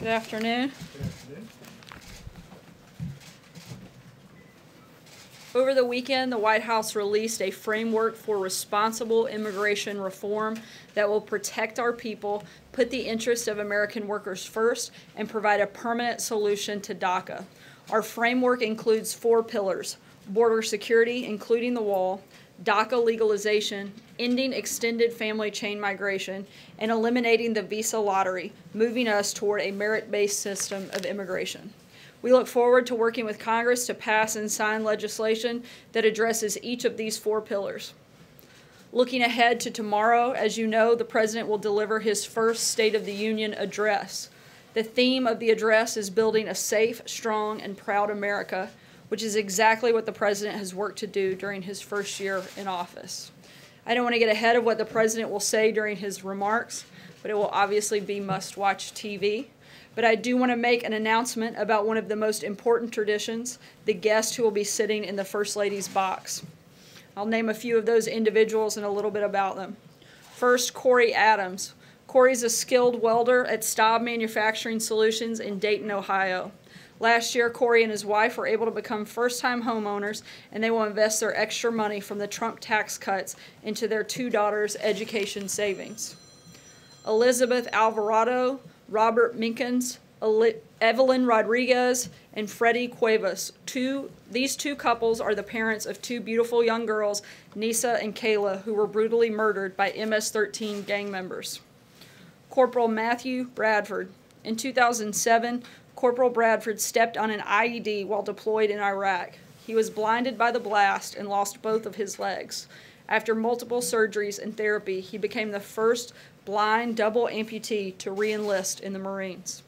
Good afternoon. Good afternoon. Over the weekend, the White House released a framework for responsible immigration reform that will protect our people, put the interests of American workers first, and provide a permanent solution to DACA. Our framework includes 4 pillars: border security, including the wall, DACA legalization, ending extended family chain migration, and eliminating the visa lottery, moving us toward a merit-based system of immigration. We look forward to working with Congress to pass and sign legislation that addresses each of these 4 pillars. Looking ahead to tomorrow, as you know, the President will deliver his first State of the Union address. The theme of the address is building a safe, strong, and proud America, which is exactly what the President has worked to do during his first year in office. I don't want to get ahead of what the President will say during his remarks, but it will obviously be must-watch TV. But I do want to make an announcement about one of the most important traditions, the guest who will be sitting in the First Lady's box. I'll name a few of those individuals and a little bit about them. First, Corey Adams. Corey's a skilled welder at Staub Manufacturing Solutions in Dayton, Ohio. Last year, Corey and his wife were able to become first-time homeowners, and they will invest their extra money from the Trump tax cuts into their 2 daughters' education savings. Elizabeth Alvarado, Robert Minkins, Evelyn Rodriguez, and Freddie Cuevas. These two couples are the parents of 2 beautiful young girls, Nisa and Kayla, who were brutally murdered by MS-13 gang members. Corporal Matthew Bradford. In 2007, Corporal Bradford stepped on an IED while deployed in Iraq. He was blinded by the blast and lost both of his legs. After multiple surgeries and therapy, he became the first blind double amputee to re-enlist in the Marines.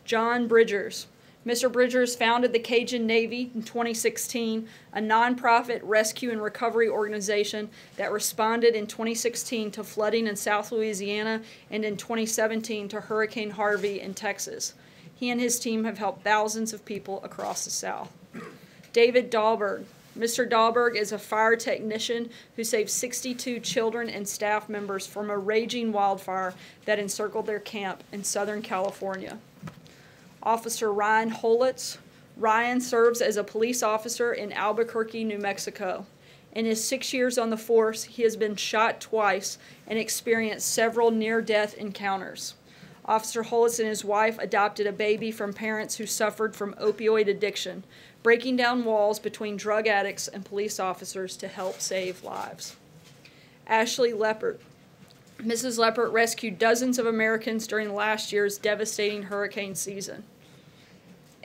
John Bridgers. Mr. Bridgers founded the Cajun Navy in 2016, a nonprofit rescue and recovery organization that responded in 2016 to flooding in South Louisiana and in 2017 to Hurricane Harvey in Texas. He and his team have helped thousands of people across the South. David Dahlberg. Mr. Dahlberg is a fire technician who saved 62 children and staff members from a raging wildfire that encircled their camp in Southern California. Officer Ryan Holitz. Ryan serves as a police officer in Albuquerque, New Mexico. In his 6 years on the force, he has been shot twice and experienced several near-death encounters. Officer Holitz and his wife adopted a baby from parents who suffered from opioid addiction, breaking down walls between drug addicts and police officers to help save lives. Ashley Leppert. Mrs. Leppert rescued dozens of Americans during last year's devastating hurricane season.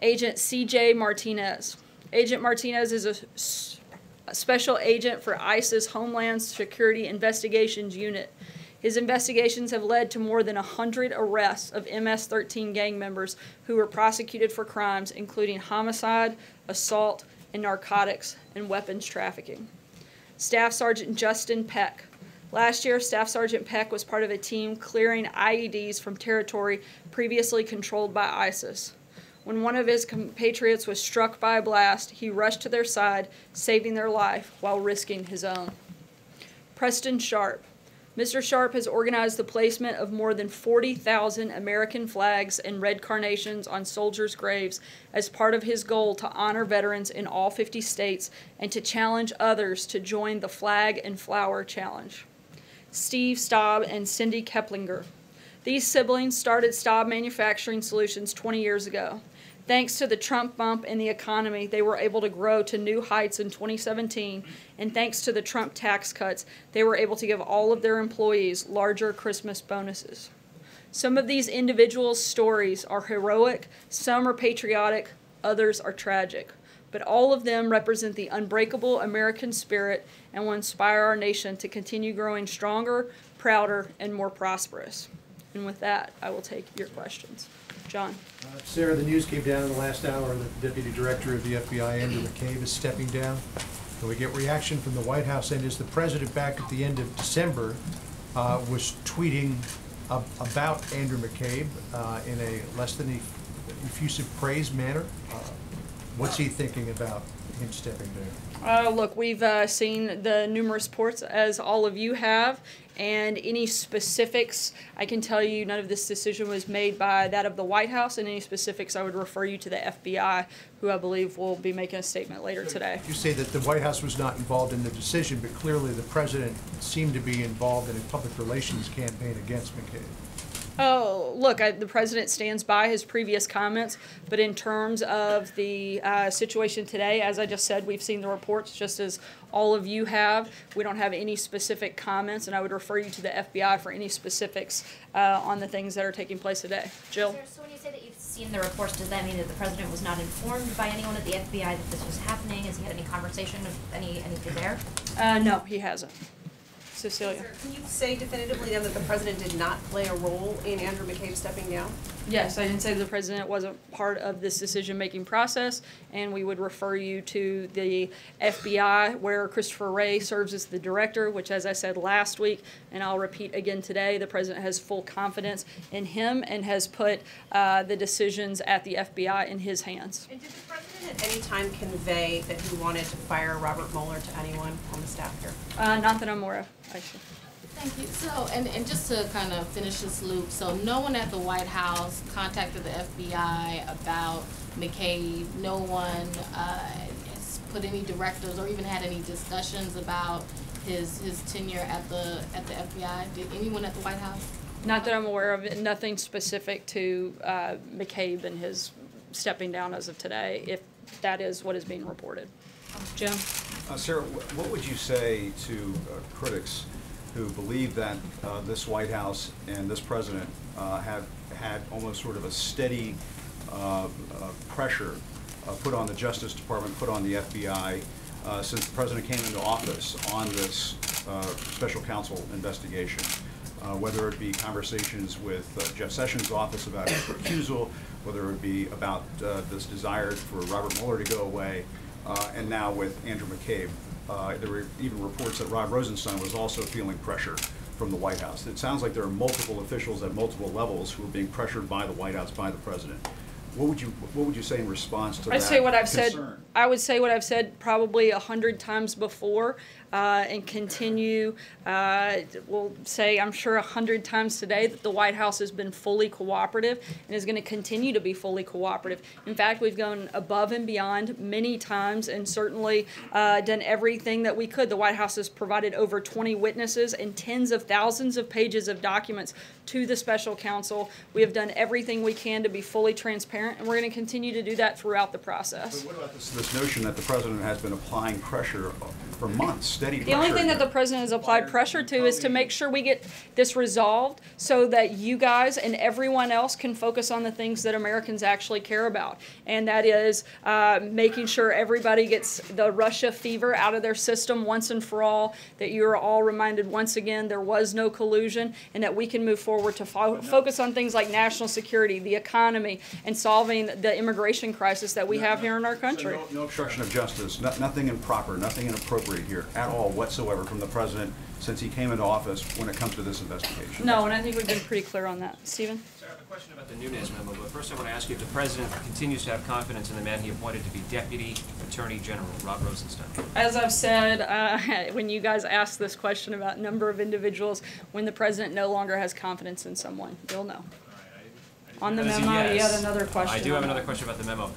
Agent C.J. Martinez. Agent Martinez is a special agent for ICE's Homeland Security Investigations Unit. His investigations have led to more than 100 arrests of MS-13 gang members who were prosecuted for crimes including homicide, assault, and narcotics and weapons trafficking. Staff Sergeant Justin Peck. Last year, Staff Sergeant Peck was part of a team clearing IEDs from territory previously controlled by ISIS. When one of his compatriots was struck by a blast, he rushed to their side, saving their life while risking his own. Preston Sharp. Mr. Sharp has organized the placement of more than 40,000 American flags and red carnations on soldiers' graves as part of his goal to honor veterans in all 50 states and to challenge others to join the Flag and Flower Challenge. Steve Staub and Cindy Keplinger. These siblings started Staub Manufacturing Solutions 20 years ago. Thanks to the Trump bump in the economy, they were able to grow to new heights in 2017, and thanks to the Trump tax cuts, they were able to give all of their employees larger Christmas bonuses. Some of these individuals' stories are heroic, some are patriotic, others are tragic, but all of them represent the unbreakable American spirit and will inspire our nation to continue growing stronger, prouder, and more prosperous. And with that, I will take your questions. John. Sarah, the news came down in the last hour that the Deputy Director of the FBI, Andrew McCabe, is stepping down. Can we get reaction from the White House? And is the President back at the end of December was tweeting about Andrew McCabe in a less than effusive praise manner? What's he thinking about him stepping down? Look, we've seen the numerous reports, as all of you have, And any specifics, I can tell you none of this decision was made by that of the White House, and any specifics I would refer you to the FBI, who I believe will be making a statement later today. You say that the White House was not involved in the decision, but clearly the president seemed to be involved in a public relations campaign against McCabe. Oh, look, the president stands by his previous comments, but in terms of the situation today, as I just said, we've seen the reports just as all of you have. We don't have any specific comments, and I would refer you to the FBI for any specifics on the things that are taking place today. Jill? So when you say that you've seen the reports, does that mean that the president was not informed by anyone at the FBI that this was happening? Has he had any conversation of anything there? No, he hasn't. Cecilia? Sir, can you say definitively then that the president did not play a role in Andrew McCabe stepping down? Yes, I didn't say the president wasn't part of this decision-making process, and we would refer you to the FBI, where Christopher Wray serves as the director, which, as I said last week, and I'll repeat again today, the president has full confidence in him and has put the decisions at the FBI in his hands. And did the president at any time convey that he wanted to fire Robert Mueller to anyone on the staff here? Not that I'm aware of, actually. Thank you. So, and just to kind of finish this loop, so no one at the White House contacted the FBI about McCabe. No one has put any directives or even had any discussions about his tenure at the FBI. Did anyone at the White House? Not that I'm aware of. Nothing specific to McCabe and his stepping down as of today, if that is what is being reported. Jim? Sarah, what would you say to critics who believe that this White House and this president have had almost sort of a steady pressure put on the Justice Department, put on the FBI since the president came into office on this special counsel investigation? Whether it be conversations with Jeff Sessions' office about his recusal, whether it be about this desire for Robert Mueller to go away, and now with Andrew McCabe. There were even reports that Rod Rosenstein was also feeling pressure from the White House. It sounds like there are multiple officials at multiple levels who are being pressured by the White House, by the president. What would you say in response to that I'd say what I've concern? said. I would say what I've said probably 100 times before, and continue. We'll say I'm sure 100 times today that the White House has been fully cooperative and is going to continue to be fully cooperative. In fact, we've gone above and beyond many times, and certainly done everything that we could. The White House has provided over 20 witnesses and tens of thousands of pages of documents to the special counsel. We have done everything we can to be fully transparent, and we're going to continue to do that throughout the process. But what about this notion that the president has been applying pressure for months, steady pressure? The only thing that the president has applied pressure to is to make sure we get this resolved so that you guys and everyone else can focus on the things that Americans actually care about. And that is making sure everybody gets the Russia fever out of their system once and for all, that you are all reminded once again there was no collusion, and that we can move forward to focus on things like national security, the economy, and solving the immigration crisis that we have here in our country. So no obstruction of justice, nothing improper, nothing inappropriate here at all whatsoever from the president since he came into office when it comes to this investigation. No, and I think we've been pretty clear on that. Stephen? Sir, I have a question about the Nunes memo, but first I want to ask you if the president continues to have confidence in the man he appointed to be Deputy Attorney General, Rod Rosenstein. As I've said, when you guys ask this question about number of individuals, when the president no longer has confidence in someone, you'll know. On the memo, you had another question. I do have another question about the memo.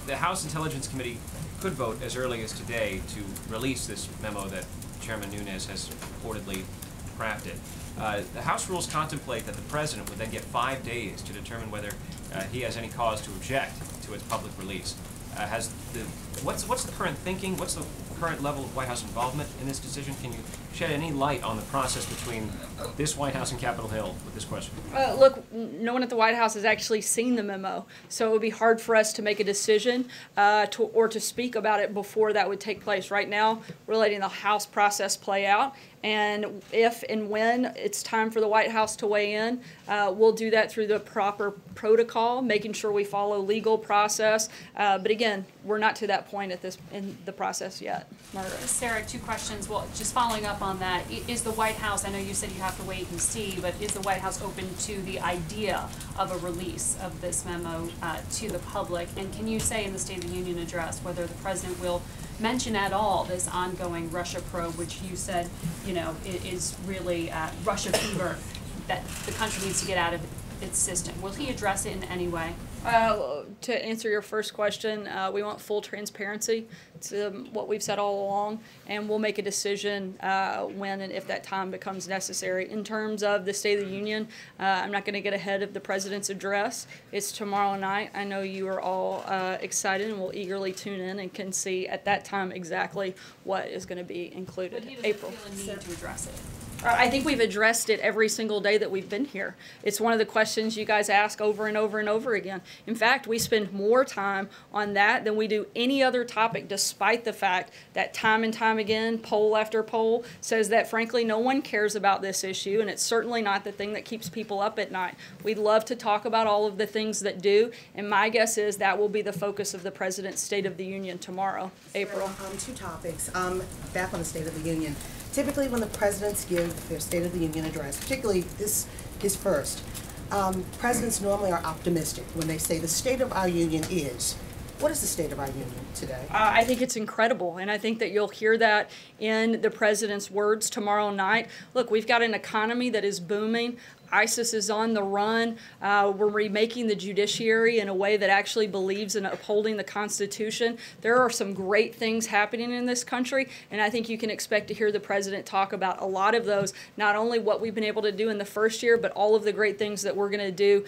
The House Intelligence Committee could vote as early as today to release this memo that Chairman Nunes has reportedly crafted. The House rules contemplate that the president would then get 5 days to determine whether he has any cause to object to its public release. What's the current thinking? What's the current level of White House involvement in this decision? Can you shed any light on the process between this White House and Capitol Hill with this question? Look, no one at the White House has actually seen the memo, so it would be hard for us to make a decision or to speak about it before that would take place. Right now, we're letting the House process play out, and if and when it's time for the White House to weigh in, we'll do that through the proper protocol, making sure we follow legal process. But again, we're not to that point in the process yet. Margaret. Sarah, two questions. Well, just following up on that, is the White House, I know you said you have to wait and see, but is the White House open to the idea of a release of this memo to the public? And can you say in the State of the Union address whether the president will mention at all this ongoing Russia probe, which you said, you know, is really Russia fever that the country needs to get out of its system? Will he address it in any way? To answer your first question, we want full transparency. It's what we've said all along, and we'll make a decision when and if that time becomes necessary. In terms of the State of the Union, I'm not going to get ahead of the President's address. It's tomorrow night. I know you are all excited and will eagerly tune in and can see at that time exactly what is going to be included. But he doesn't April. feel a need to address it. I think we've addressed it every single day that we've been here. It's one of the questions you guys ask over and over and over again. In fact, we spend more time on that than we do any other topic, despite the fact that time and time again, poll after poll says that, frankly, no one cares about this issue, and it's certainly not the thing that keeps people up at night. We'd love to talk about all of the things that do, and my guess is that will be the focus of the President's State of the Union tomorrow. April. Two topics. Back on the State of the Union. Typically, when the presidents give their State of the Union address, particularly his first, presidents normally are optimistic when they say the state of our union is. What is the state of our union today? I think it's incredible, and I think that you'll hear that in the president's words tomorrow night. Look, we've got an economy that is booming. ISIS is on the run. We're remaking the judiciary in a way that actually believes in upholding the Constitution. There are some great things happening in this country, and I think you can expect to hear the president talk about a lot of those, not only what we've been able to do in the first year, but all of the great things that we're going to do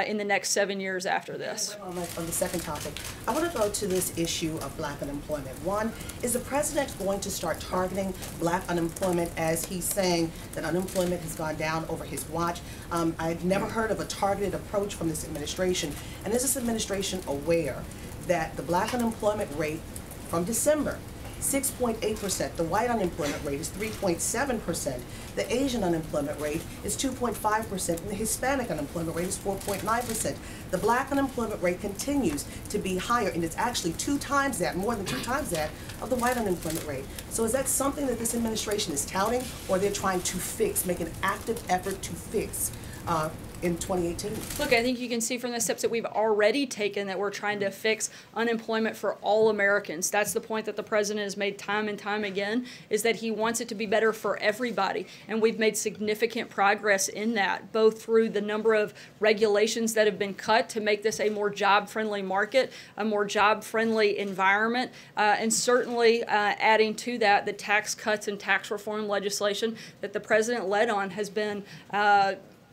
in the next 7 years after this. On the second topic, I want to go to this issue of black unemployment. One, is the president going to start targeting black unemployment as he's saying that unemployment has gone down over his watch? I've never heard of a targeted approach from this administration. And is this administration aware that the black unemployment rate from December, 6.8%, the white unemployment rate is 3.7%, the Asian unemployment rate is 2.5%, and the Hispanic unemployment rate is 4.9%. The black unemployment rate continues to be higher, and it's actually 2 times that, more than 2 times that, of the white unemployment rate. So is that something that this administration is touting, or they're trying to fix, make an active effort to fix in 2018? Look, I think you can see from the steps that we've already taken that we're trying to fix unemployment for all Americans. That's the point that the president has made time and time again, is that he wants it to be better for everybody. And we've made significant progress in that, both through the number of regulations that have been cut to make this a more job-friendly market, a more job-friendly environment, and certainly adding to that the tax cuts and tax reform legislation that the president led on has been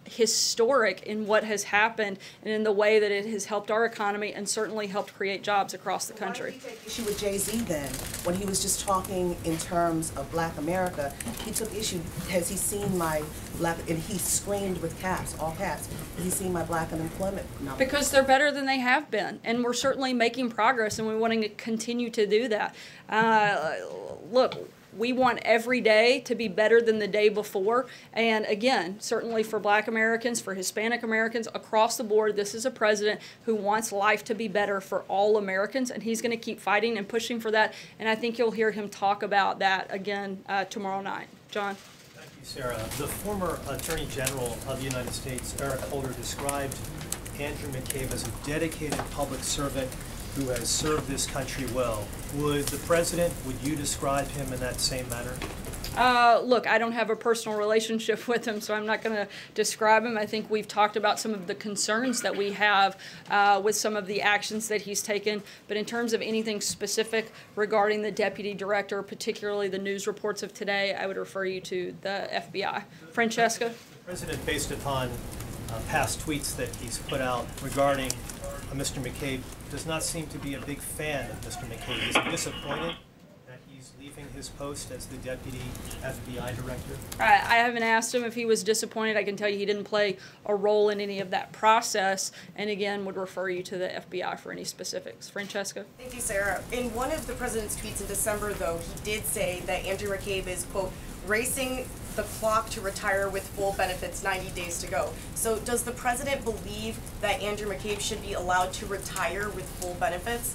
historic in what has happened and in the way that it has helped our economy and certainly helped create jobs across the country. Why did he take issue with Jay-Z then, when he was just talking in terms of black America? He took issue, has he seen my black, and he screamed with caps, all caps, has he seen my black unemployment number? Because they're better than they have been, and we're certainly making progress, and we want to continue to do that. Look, we want every day to be better than the day before. And again, certainly for black Americans, for Hispanic Americans, across the board, this is a president who wants life to be better for all Americans, and he's going to keep fighting and pushing for that. And I think you'll hear him talk about that again tomorrow night. John? Thank you, Sarah. The former Attorney General of the United States, Eric Holder, described Andrew McCabe as a dedicated public servant who has served this country well. Would the president, would you describe him in that same manner? Look, I don't have a personal relationship with him, so I'm not going to describe him. I think we've talked about some of the concerns that we have with some of the actions that he's taken. But in terms of anything specific regarding the deputy director, particularly the news reports of today, I would refer you to the FBI. Francesca? The president, based upon past tweets that he's put out regarding Mr. McCabe, does not seem to be a big fan of Mr. McCabe. Is he disappointed that he's leaving his post as the deputy FBI director? I haven't asked him if he was disappointed. I can tell you he didn't play a role in any of that process, and again would refer you to the FBI for any specifics. Francesca? Thank you, Sarah. In one of the president's tweets in December, though, he did say that Andrew McCabe is, quote, racing the clock to retire with full benefits 90 days to go. So does the president believe that Andrew McCabe should be allowed to retire with full benefits?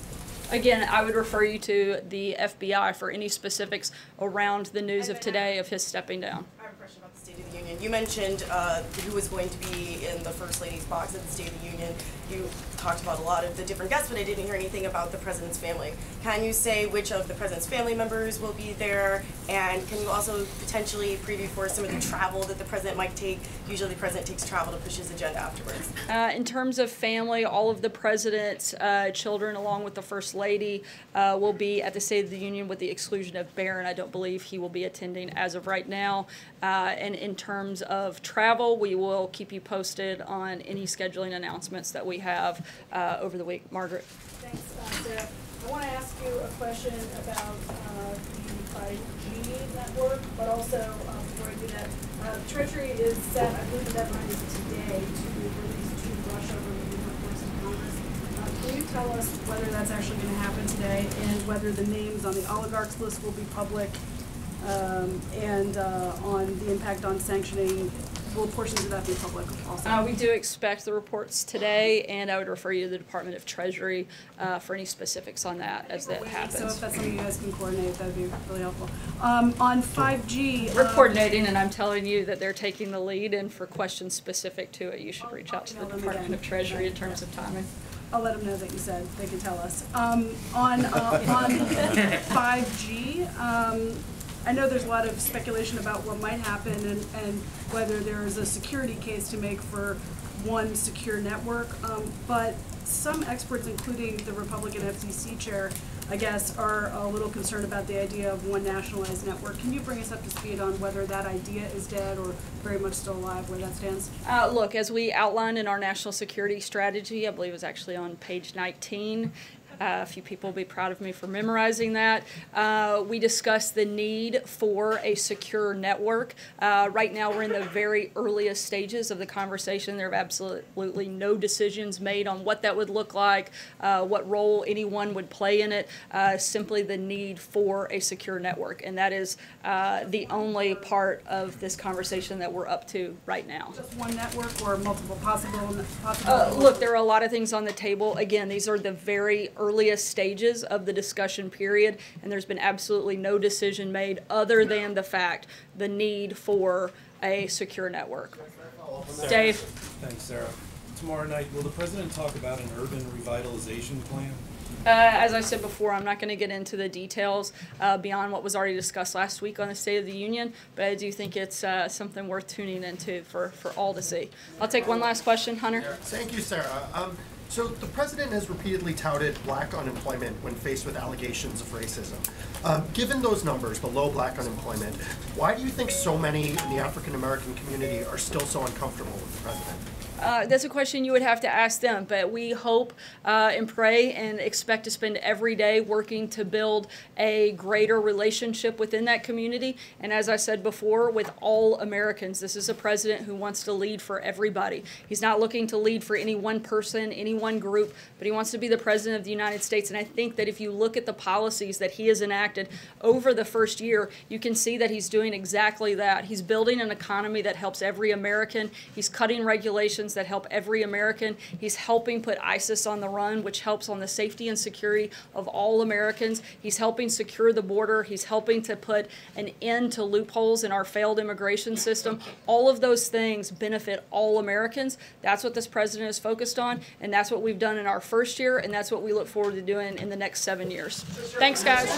Again, I would refer you to the FBI for any specifics around the news of today of his stepping down. I have a question about the State of the Union. You mentioned who was going to be in the First Lady's box at the State of the Union. You talked about a lot of the different guests, but I didn't hear anything about the President's family. Can you say which of the President's family members will be there? And can you also potentially preview for some of the travel that the President might take? Usually the President takes travel to push his agenda afterwards. In terms of family, all of the President's children, along with the First Lady, will be at the State of the Union with the exclusion of Barron. I don't believe he will be attending as of right now. And in terms of travel, we will keep you posted on any scheduling announcements that we have over the week. Margaret. Thanks, Sarah. I want to ask you a question about the 5G network, but also before I do that, Treasury is set, I believe the deadline is today, to release 2 Russia-related reports to Congress. Can you tell us whether that's actually going to happen today and whether the names on the oligarchs list will be public and on the impact on sanctioning? Will portions of that be public also? We do expect the reports today, and I would refer you to the Department of Treasury for any specifics on that as that happens. So if that's something you guys can coordinate, that would be really helpful. On 5G... We're coordinating, and I'm telling you that they're taking the lead, and for questions specific to it, you should reach out to the Department of Treasury in terms of timing. I'll let them know that you said they can tell us. On 5G, I know there's a lot of speculation about what might happen and whether there is a security case to make for one secure network, but some experts, including the Republican FCC chair, I guess, are a little concerned about the idea of one nationalized network. Can you bring us up to speed on whether that idea is dead or very much still alive, where that stands? Look, as we outlined in our national security strategy, I believe it was actually on page 19, a few people will be proud of me for memorizing that. We discussed the need for a secure network. Right now we're in the very earliest stages of the conversation. There have absolutely no decisions made on what that would look like, what role anyone would play in it, simply the need for a secure network. And that is the only part of this conversation that we're up to right now. Just one network or multiple possible? Look, there are a lot of things on the table. Again, these are the very earliest stages of the discussion period, and there's been absolutely no decision made other than the fact the need for a secure network. Dave. Thanks, Sarah. Tomorrow night, will the President talk about an urban revitalization plan? As I said before, I'm not going to get into the details beyond what was already discussed last week on the State of the Union, but I do think it's something worth tuning into for all to see. I'll take one last question, Hunter. Thank you, Sarah. So the President has repeatedly touted black unemployment when faced with allegations of racism. Given those numbers, the low black unemployment, why do you think so many in the African American community are still so uncomfortable with the President? That's a question you would have to ask them, but we hope and pray and expect to spend every day working to build a greater relationship within that community. And as I said before, with all Americans, this is a president who wants to lead for everybody. He's not looking to lead for any one person, any one group, but he wants to be the president of the United States. And I think that if you look at the policies that he has enacted over the first year, you can see that he's doing exactly that. He's building an economy that helps every American. He's cutting regulations that help every American. He's helping put ISIS on the run, which helps on the safety and security of all Americans. He's helping secure the border. He's helping to put an end to loopholes in our failed immigration system. All of those things benefit all Americans. That's what this president is focused on, and that's what we've done in our first year, and that's what we look forward to doing in the next 7 years. Thanks, guys.